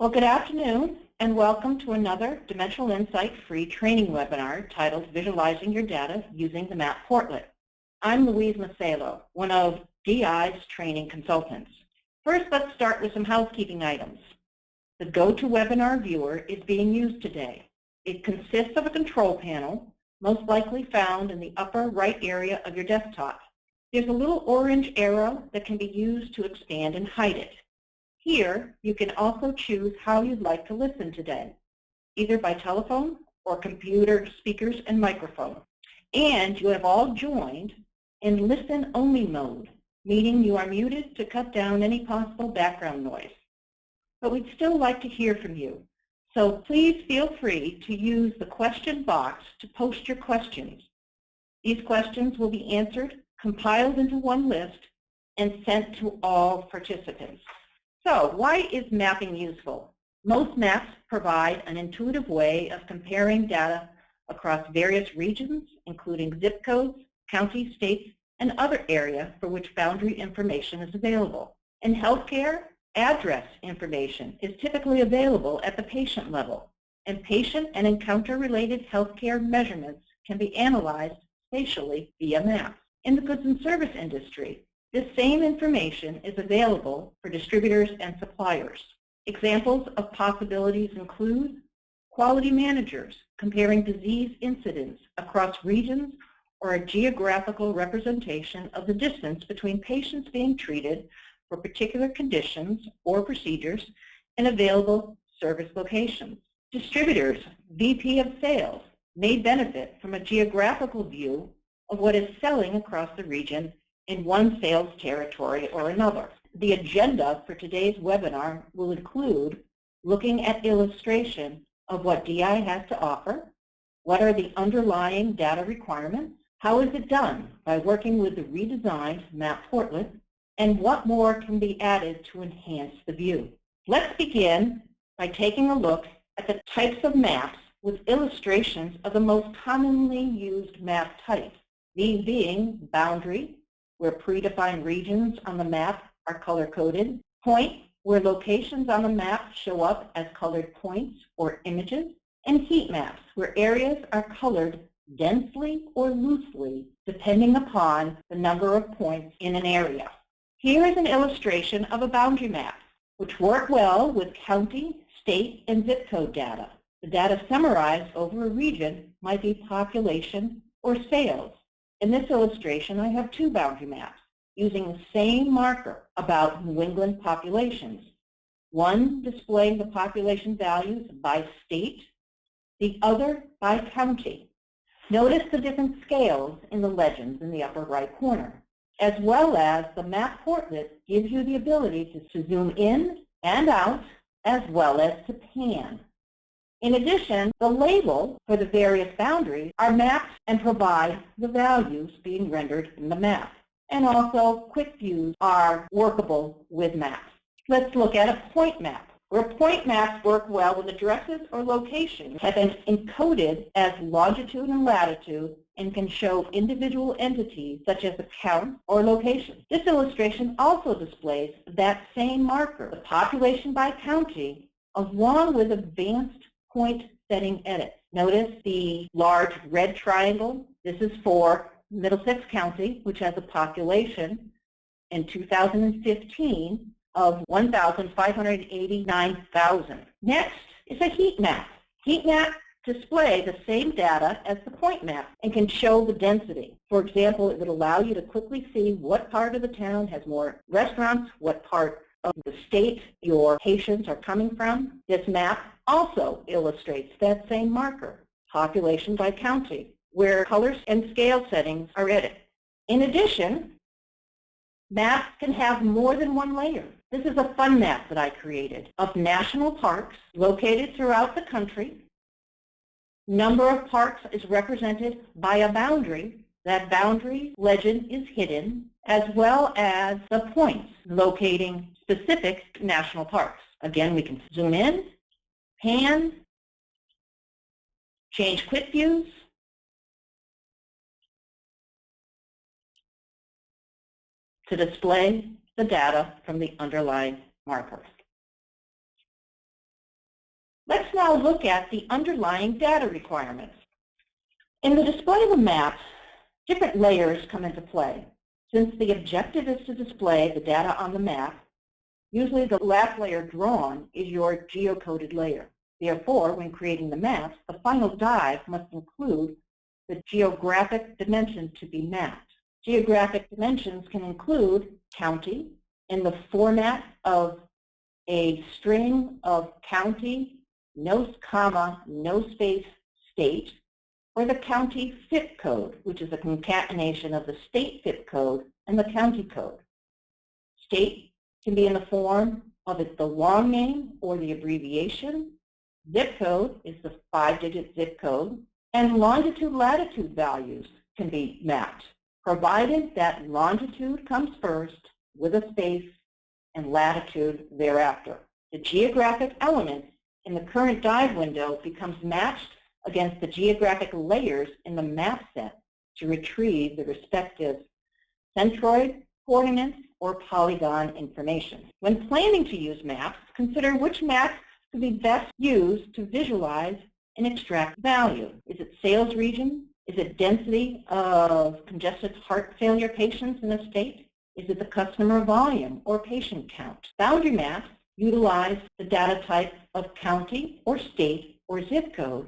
Well, good afternoon, and welcome to another Dimensional Insight free training webinar titled Visualizing Your Data Using the Map Portlet. I'm Louise Macelo, one of DI's training consultants. First, let's start with some housekeeping items. The GoToWebinar viewer is being used today. It consists of a control panel, most likely found in the upper right area of your desktop. There's a little orange arrow that can be used to expand and hide it. Here, you can also choose how you'd like to listen today, either by telephone or computer speakers and microphone. And you have all joined in listen-only mode, meaning you are muted to cut down any possible background noise. But we'd still like to hear from you, so please feel free to use the question box to post your questions. These questions will be answered, compiled into one list, and sent to all participants. So, why is mapping useful? Most maps provide an intuitive way of comparing data across various regions, including zip codes, counties, states, and other areas for which boundary information is available. In healthcare, address information is typically available at the patient level, and patient and encounter-related healthcare measurements can be analyzed spatially via maps. In the goods and service industry, this same information is available for distributors and suppliers. Examples of possibilities include quality managers comparing disease incidents across regions or a geographical representation of the distance between patients being treated for particular conditions or procedures in available service locations. Distributors, VP of sales, may benefit from a geographical view of what is selling across the region in one sales territory or another. The agenda for today's webinar will include looking at illustration of what DI has to offer, what are the underlying data requirements, how is it done by working with the redesigned Map Portlet, and what more can be added to enhance the view. Let's begin by taking a look at the types of maps with illustrations of the most commonly used map types, these being boundary, where predefined regions on the map are color-coded, point, where locations on the map show up as colored points or images, and heat maps, where areas are colored densely or loosely, depending upon the number of points in an area. Here is an illustration of a boundary map, which work well with county, state, and zip code data. The data summarized over a region might be population or sales. In this illustration, I have two boundary maps using the same marker about New England populations. One displaying the population values by state, the other by county. Notice the different scales in the legends in the upper right corner, as well as the Map Portlet gives you the ability to zoom in and out, as well as to pan. In addition, the label for the various boundaries are mapped and provide the values being rendered in the map. And also, quick views are workable with maps. Let's look at a point map, where point maps work well when addresses or locations have been encoded as longitude and latitude and can show individual entities such as a count or location. This illustration also displays that same marker, the population by county, along with advanced point setting edits. Notice the large red triangle. This is for Middlesex County, which has a population in 2015 of 1,589,000. Next is a heat map. Heat maps display the same data as the point map and can show the density. For example, it would allow you to quickly see what part of the town has more restaurants, what part of the state your patients are coming from. This map also illustrates that same marker, population by county, where colors and scale settings are edited. In addition, maps can have more than one layer. This is a fun map that I created of national parks located throughout the country. Number of parks is represented by a boundary. That boundary legend is hidden, as well as the points locating specific national parks. Again, we can zoom in, pan, change quick views, to display the data from the underlying markers. Let's now look at the underlying data requirements. In the display of a map, different layers come into play. Since the objective is to display the data on the map, usually the last layer drawn is your geocoded layer. Therefore, when creating the maps, the final dive must include the geographic dimensions to be mapped. Geographic dimensions can include county in the format of a string of county, no comma, no space, state, or the county FIP code, which is a concatenation of the state FIP code and the county code. State can be in the form of the long name or the abbreviation. Zip code is the 5-digit zip code, and longitude-latitude values can be mapped, provided that longitude comes first with a space and latitude thereafter. The geographic element in the current dive window becomes matched against the geographic layers in the map set to retrieve the respective centroid, coordinates, or polygon information. When planning to use maps, consider which maps could be best used to visualize and extract value. Is it sales region? Is it density of congestive heart failure patients in a state? Is it the customer volume or patient count? Boundary maps utilize the data type of county or state or zip code,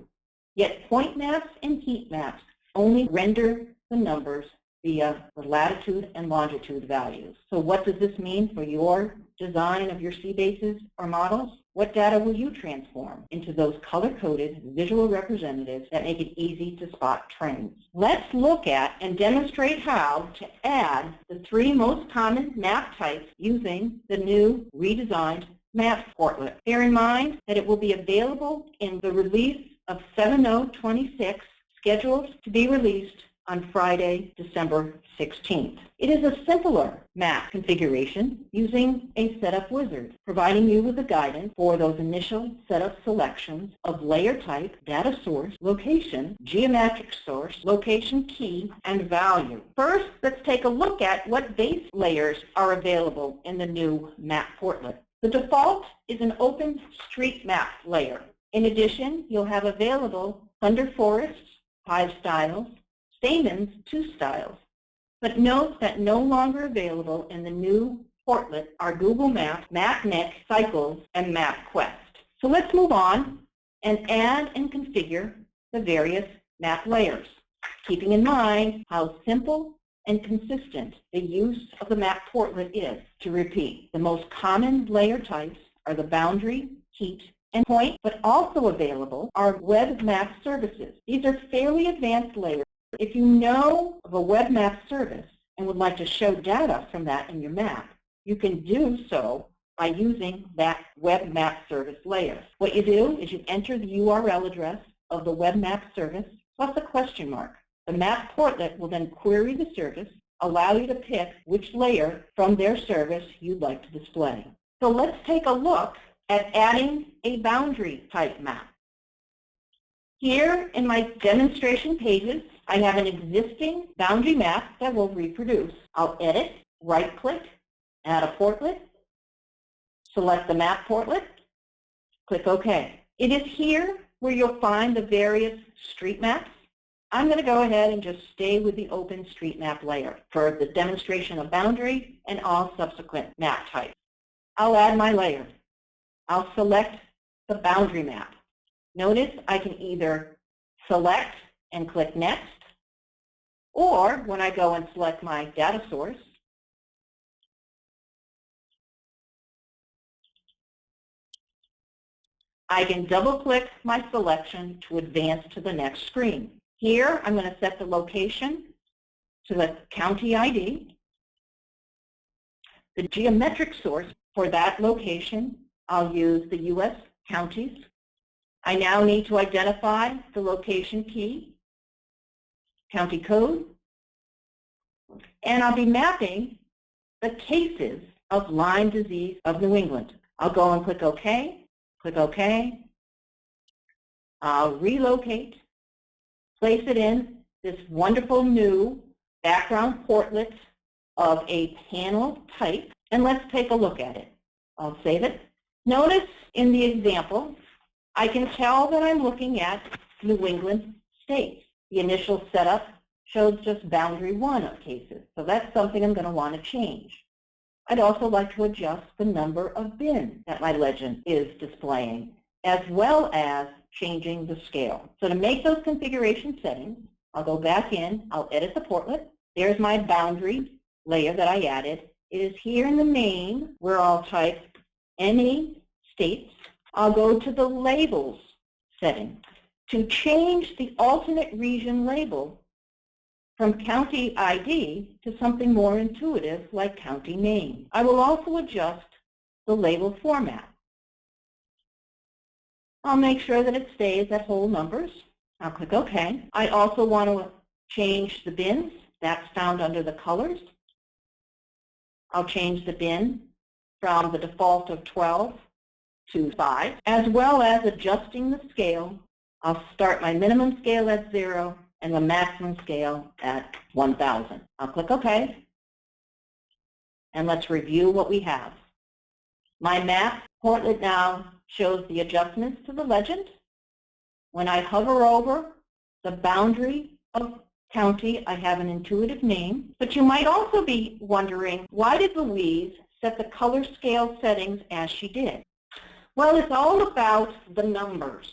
yet point maps and heat maps only render the numbers via the latitude and longitude values. So what does this mean for your design of your sea bases or models? What data will you transform into those color-coded visual representatives that make it easy to spot trends? Let's look at and demonstrate how to add the 3 most common map types using the new redesigned map portlet. Bear in mind that it will be available in the release of 7.0.26, scheduled to be released on Friday, December 16th. It is a simpler map configuration using a setup wizard, providing you with the guidance for those initial setup selections of layer type, data source, location, geometric source, location key, and value. First, let's take a look at what base layers are available in the new map portlet. The default is an open street map layer. In addition, you'll have available Thunder Forests, 5 styles, Stamens, 2 styles. But note that no longer available in the new portlet are Google Maps, MapNet, Cycles, and MapQuest. So let's move on and add and configure the various map layers, keeping in mind how simple and consistent the use of the map portlet is. To repeat, the most common layer types are the boundary, heat, and point, but also available are web map services. These are fairly advanced layers. If you know of a web map service and would like to show data from that in your map, you can do so by using that web map service layer. What you do is you enter the URL address of the web map service plus a question mark. The map portlet will then query the service, allow you to pick which layer from their service you'd like to display. So let's take a look at adding a boundary type map. Here in my demonstration pages, I have an existing boundary map that we'll reproduce. I'll edit, right-click, add a portlet, select the map portlet, click OK. It is here where you'll find the various street maps. I'm going to go ahead and just stay with the open street map layer for the demonstration of boundary and all subsequent map types. I'll add my layer. I'll select the boundary map. Notice I can either select and click Next, or when I go and select my data source, I can double-click my selection to advance to the next screen. Here, I'm going to set the location to the county ID. The geometric source for that location, I'll use the U.S. counties. I now need to identify the location key, county code, and I'll be mapping the cases of Lyme disease of New England. I'll go and click OK, click OK. I'll relocate, place it in this wonderful new background portlet of a panel type, and let's take a look at it. I'll save it. Notice in the example, I can tell that I'm looking at New England states. The initial setup shows just boundary 1 of cases, so that's something I'm going to want to change. I'd also like to adjust the number of bins that my legend is displaying, as well as changing the scale. So to make those configuration settings, I'll go back in, I'll edit the portlet. There's my boundary layer that I added. It is here in the main where I'll type any states. I'll go to the labels setting to change the alternate region label from county ID to something more intuitive like county name. I will also adjust the label format. I'll make sure that it stays at whole numbers. I'll click OK. I also want to change the bins. That's found under the colors. I'll change the bin from the default of 12 to 5, as well as adjusting the scale. I'll start my minimum scale at 0 and the maximum scale at 1,000. I'll click OK. And let's review what we have. My map portlet now shows the adjustments to the legend. When I hover over the boundary of county, I have an intuitive name. But you might also be wondering, why did Louise set the color scale settings as she did? Well, it's all about the numbers.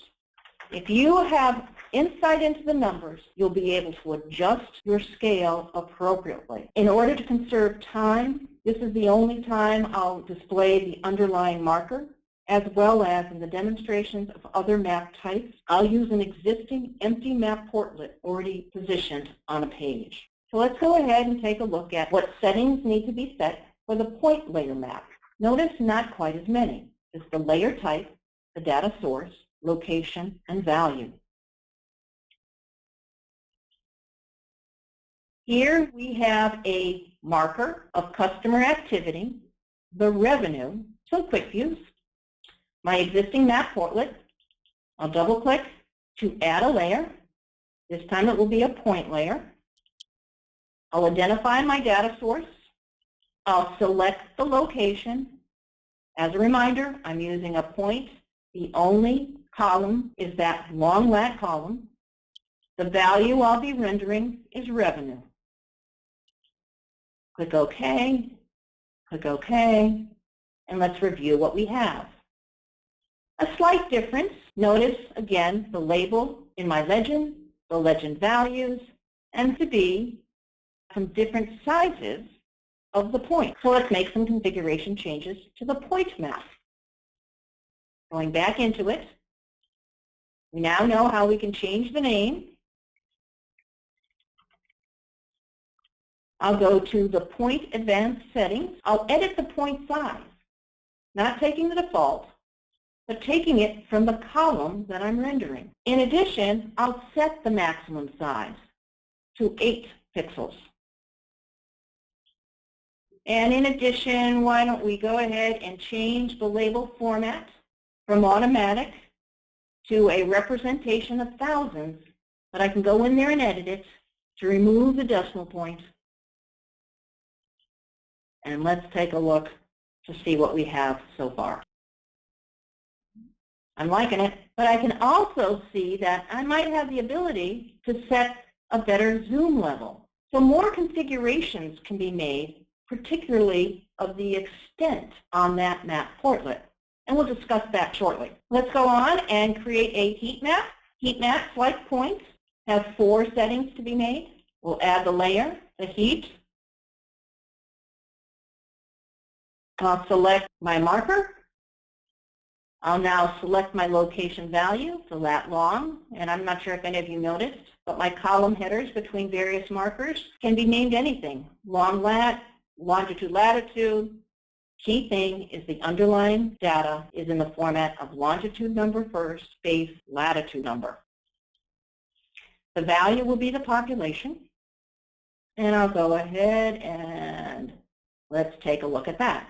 If you have insight into the numbers, you'll be able to adjust your scale appropriately. In order to conserve time, this is the only time I'll display the underlying marker, as well as in the demonstrations of other map types, I'll use an existing empty map portlet already positioned on a page. So let's go ahead and take a look at what settings need to be set for the point layer map. Notice not quite as many. It's the layer type, the data source, location, and value. Here we have a marker of customer activity, the revenue, some quick views, my existing map portlet. I'll double click to add a layer. This time it will be a point layer. I'll identify my data source. I'll select the location. As a reminder, I'm using a point. The only column is that long lat column. The value I'll be rendering is revenue. Click OK, click OK, and let's review what we have. A slight difference. Notice, again, the label in my legend, the legend values, and to be some different sizes of the point. So let's make some configuration changes to the point map. Going back into it, we now know how we can change the name. I'll go to the point advanced settings. I'll edit the point size, not taking the default, but taking it from the column that I'm rendering. In addition, I'll set the maximum size to 8 pixels. And in addition, why don't we go ahead and change the label format from automatic to a representation of thousands, but I can go in there and edit it to remove the decimal point. And let's take a look to see what we have so far. I'm liking it, but I can also see that I might have the ability to set a better zoom level. So more configurations can be made, particularly of the extent on that map portlet. And we'll discuss that shortly. Let's go on and create a heat map. Heat maps, like points, have 4 settings to be made. We'll add the layer, the heat. I'll select my marker. I'll now select my location value, the lat long, and I'm not sure if any of you noticed, but my column headers between various markers can be named anything. Long lat, longitude, latitude. Key thing is the underlying data is in the format of longitude number first, space, latitude number. The value will be the population, and I'll go ahead and let's take a look at that.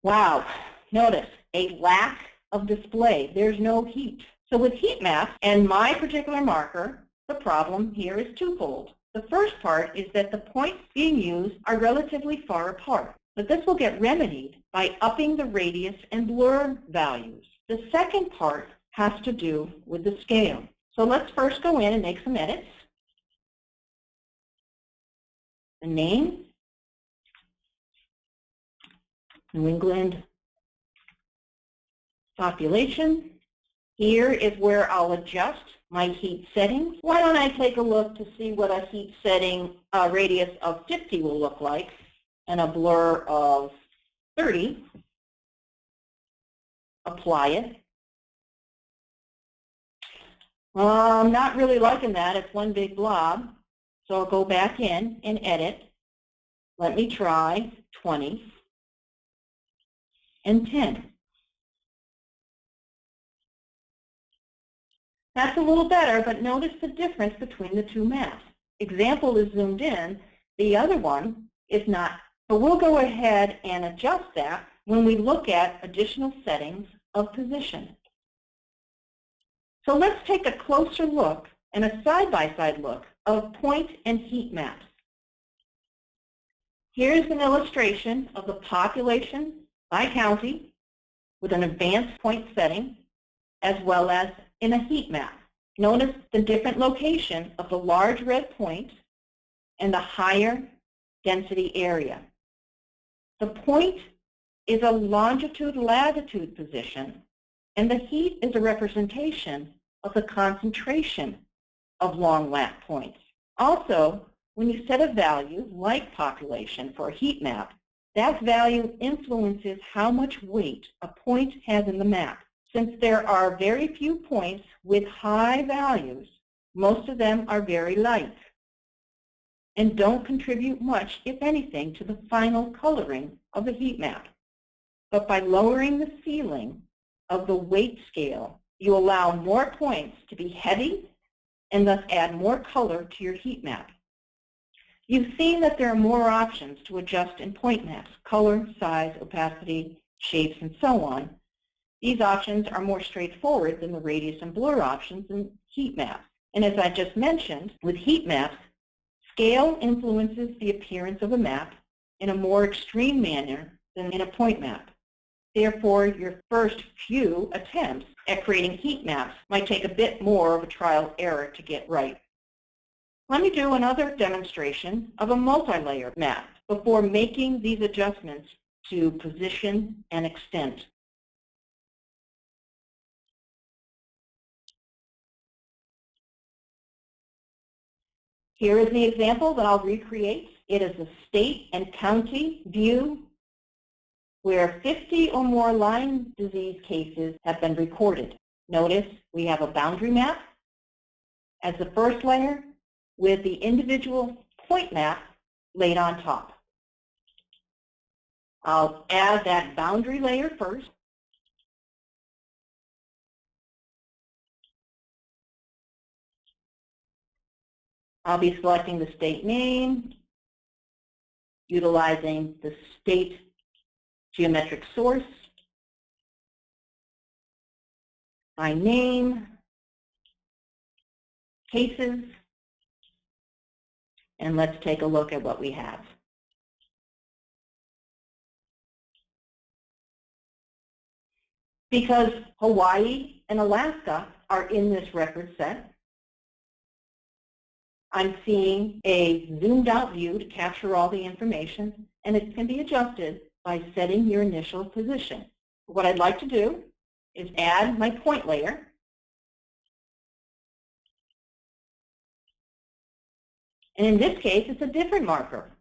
Wow. Notice a lack of display. There's no heat. So with heat maps and my particular marker, the problem here is twofold. The first part is that the points being used are relatively far apart, but this will get remedied by upping the radius and blur values. The second part has to do with the scale. So let's first go in and make some edits. The name, New England population. Here is where I'll adjust my heat settings. Why don't I take a look to see what a heat setting radius of 50 will look like and a blur of 30. Apply it. I'm not really liking that. It's one big blob. So I'll go back in and edit. Let me try 20 and 10. That's a little better, but notice the difference between the two maps. Example is zoomed in. The other one is not. So we'll go ahead and adjust that when we look at additional settings of position. So let's take a closer look and a side-by-side look of point and heat maps. Here's an illustration of the population by county with an advanced point setting as well as in a heat map. Notice the different location of the large red point and the higher density area. The point is a longitude-latitude position, and the heat is a representation of the concentration of long lat points. Also, when you set a value like population for a heat map, that value influences how much weight a point has in the map. Since there are very few points with high values, most of them are very light and don't contribute much, if anything, to the final coloring of the heat map. But by lowering the ceiling of the weight scale, you allow more points to be heavy and thus add more color to your heat map. You've seen that there are more options to adjust in point maps: color, size, opacity, shapes, and so on. These options are more straightforward than the radius and blur options in heat maps. And as I just mentioned, with heat maps, scale influences the appearance of a map in a more extreme manner than in a point map. Therefore, your first few attempts at creating heat maps might take a bit more of a trial error to get right. Let me do another demonstration of a multi-layer map before making these adjustments to position and extent. Here is the example that I'll recreate. It is a state and county view where 50 or more Lyme disease cases have been recorded. Notice we have a boundary map as the first layer with the individual point map laid on top. I'll add that boundary layer first. I'll be selecting the state name, utilizing the state geometric source by name, cases, and let's take a look at what we have. Because Hawaii and Alaska are in this record set, I'm seeing a zoomed out view to capture all the information, and it can be adjusted by setting your initial position. What I'd like to do is add my point layer. And in this case, it's a different marker.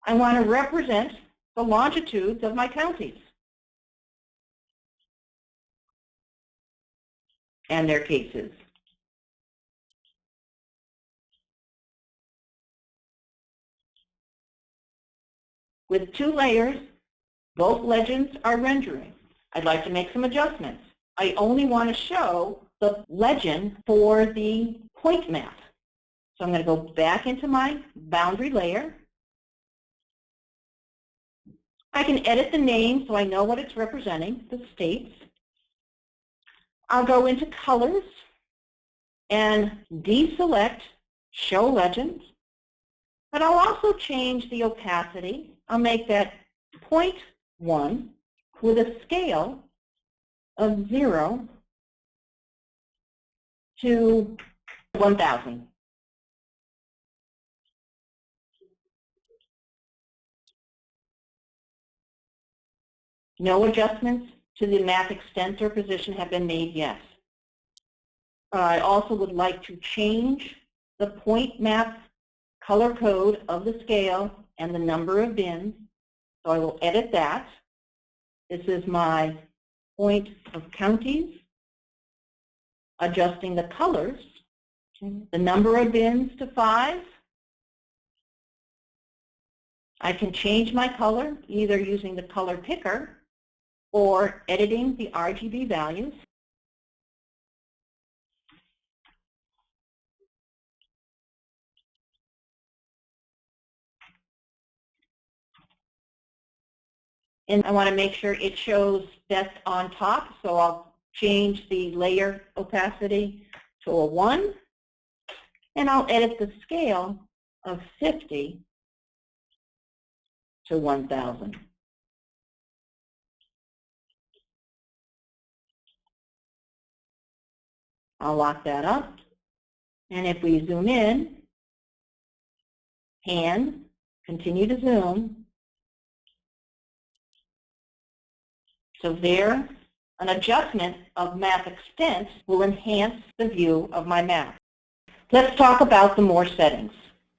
I want to represent the longitudes of my counties and their cases. With two layers, both legends are rendering. I'd like to make some adjustments. I only want to show the legend for the point map. So I'm going to go back into my boundary layer. I can edit the name so I know what it's representing, the states. I'll go into colors and deselect show legends. But I'll also change the opacity. I'll make that point 1 with a scale of 0 to 1,000. No adjustments to the map extent or position have been made yet. I also would like to change the point map color code of the scale and the number of bins. So I will edit that. This is my point of counties, adjusting the colors, the number of bins to 5. I can change my color either using the color picker or editing the RGB values. And I want to make sure it shows best on top, so I'll change the layer opacity to a 1, and I'll edit the scale of 50 to 1,000. I'll lock that up, and if we zoom in, and continue to zoom, so there, an adjustment of map extent will enhance the view of my map. Let's talk about the more settings,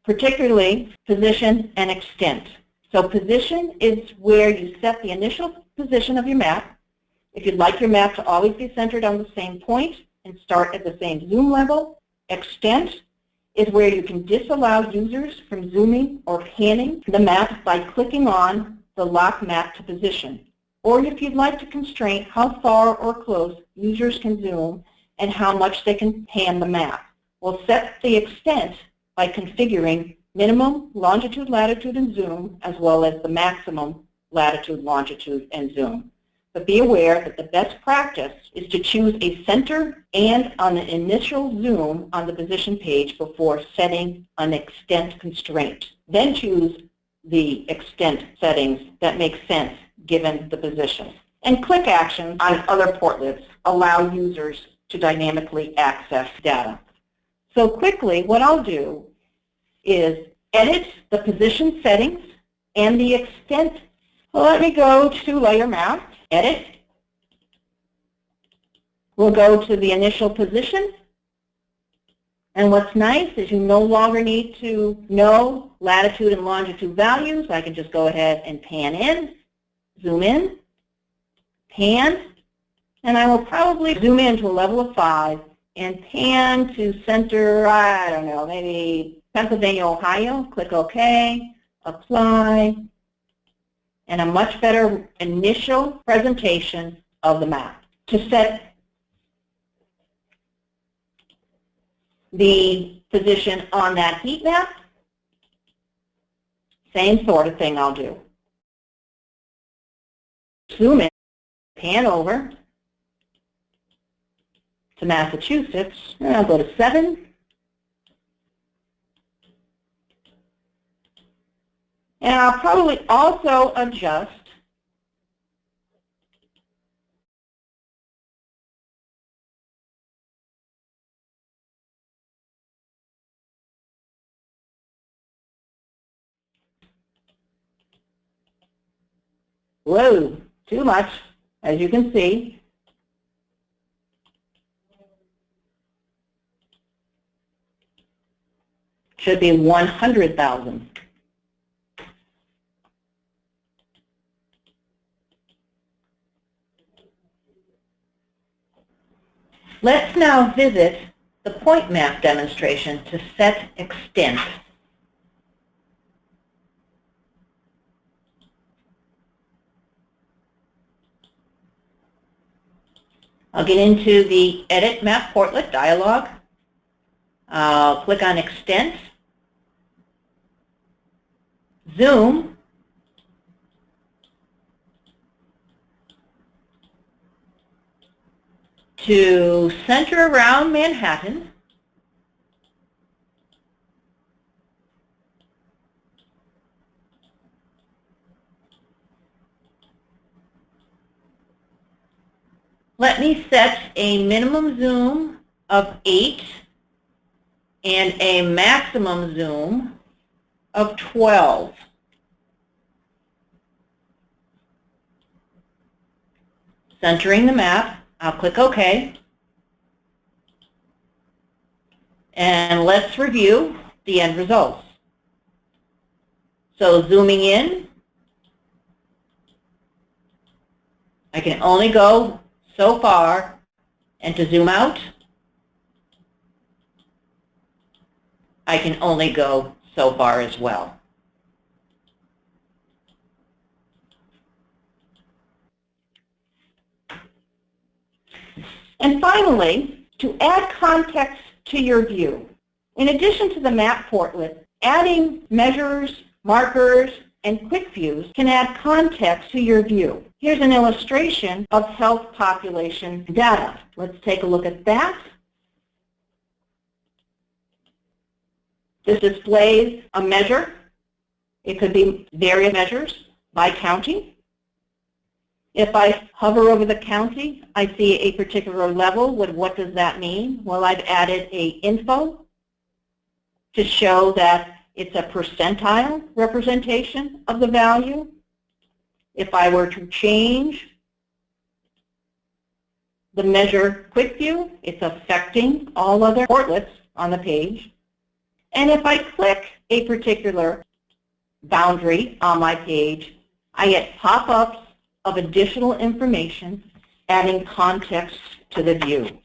particularly position and extent. So position is where you set the initial position of your map. If you'd like your map to always be centered on the same point and start at the same zoom level, extent is where you can disallow users from zooming or panning the map by clicking on the lock map to position. Or if you'd like to constrain how far or close users can zoom and how much they can pan the map. We'll set the extent by configuring minimum longitude, latitude, and zoom, as well as the maximum latitude, longitude, and zoom. But be aware that the best practice is to choose a center and an initial zoom on the position page before setting an extent constraint. Then choose the extent settings that make sense given the position. And click actions on other portlets allow users to dynamically access data. So quickly, what I'll do is edit the position settings and the extent. Well, let me go to Layer Map, Edit. We'll go to the initial position. And what's nice is you no longer need to know latitude and longitude values. I can just go ahead and pan in, zoom in, pan, and I will probably zoom in to a level of 5 and pan to center, I don't know, maybe Pennsylvania, Ohio. Click OK, apply, and a much better initial presentation of the map. To set the position on that heat map, same sort of thing I'll do. Zoom in, pan over to Massachusetts, and I'll go to 7. And I'll probably also adjust whoa, too much, as you can see. Should be 100,000. Let's now visit the point map demonstration to set extent. I'll get into the Edit Map Portlet dialog. I'll click on Extent, Zoom, to center around Manhattan, Let me set a minimum zoom of 8 and a maximum zoom of 12. Centering the map, I'll click OK. And let's review the end results. So zooming in, I can only go so far, and to zoom out, I can only go so far as well. And finally, to add context to your view, in addition to the map portlet, adding measures, markers, and quick views can add context to your view. Here's an illustration of health population data. Let's take a look at that. This displays a measure. It could be various measures by county. If I hover over the county, I see a particular level. What does that mean? Well, I've added a info to show that it's a percentile representation of the value. If I were to change the measure quick view, it's affecting all other portlets on the page. And if I click a particular boundary on my page, I get pop-ups of additional information adding context to the view.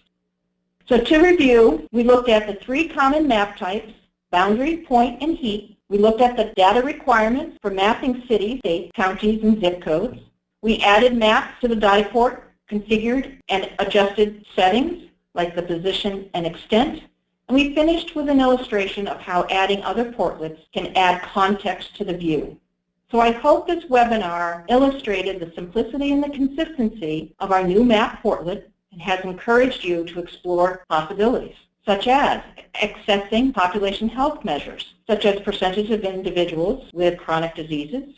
So to review, we looked at the 3 common map types: boundary, point, and heat. We looked at the data requirements for mapping cities, states, counties, and zip codes. We added maps to the data port, configured and adjusted settings like the position and extent. And we finished with an illustration of how adding other portlets can add context to the view. So I hope this webinar illustrated the simplicity and the consistency of our new map portlet and has encouraged you to explore possibilities, such as accessing population health measures, such as percentage of individuals with chronic diseases.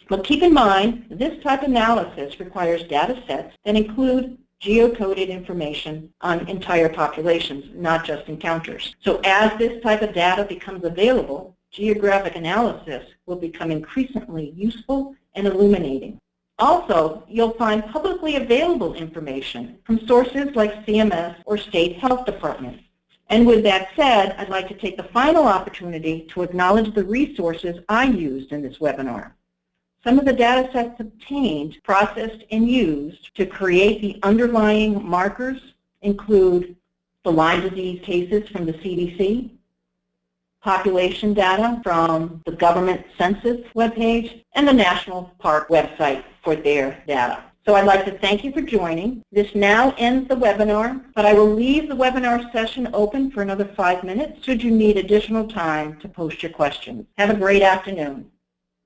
But keep in mind, this type of analysis requires data sets that include geocoded information on entire populations, not just encounters. So as this type of data becomes available, geographic analysis will become increasingly useful and illuminating. Also, you'll find publicly available information from sources like CMS or state health departments. And with that said, I'd like to take the final opportunity to acknowledge the resources I used in this webinar. Some of the data sets obtained, processed, and used to create the underlying markers include the Lyme disease cases from the CDC, population data from the government census webpage, and the National Park website for their data. So I'd like to thank you for joining. This now ends the webinar, but I will leave the webinar session open for another 5 minutes should you need additional time to post your questions. Have a great afternoon.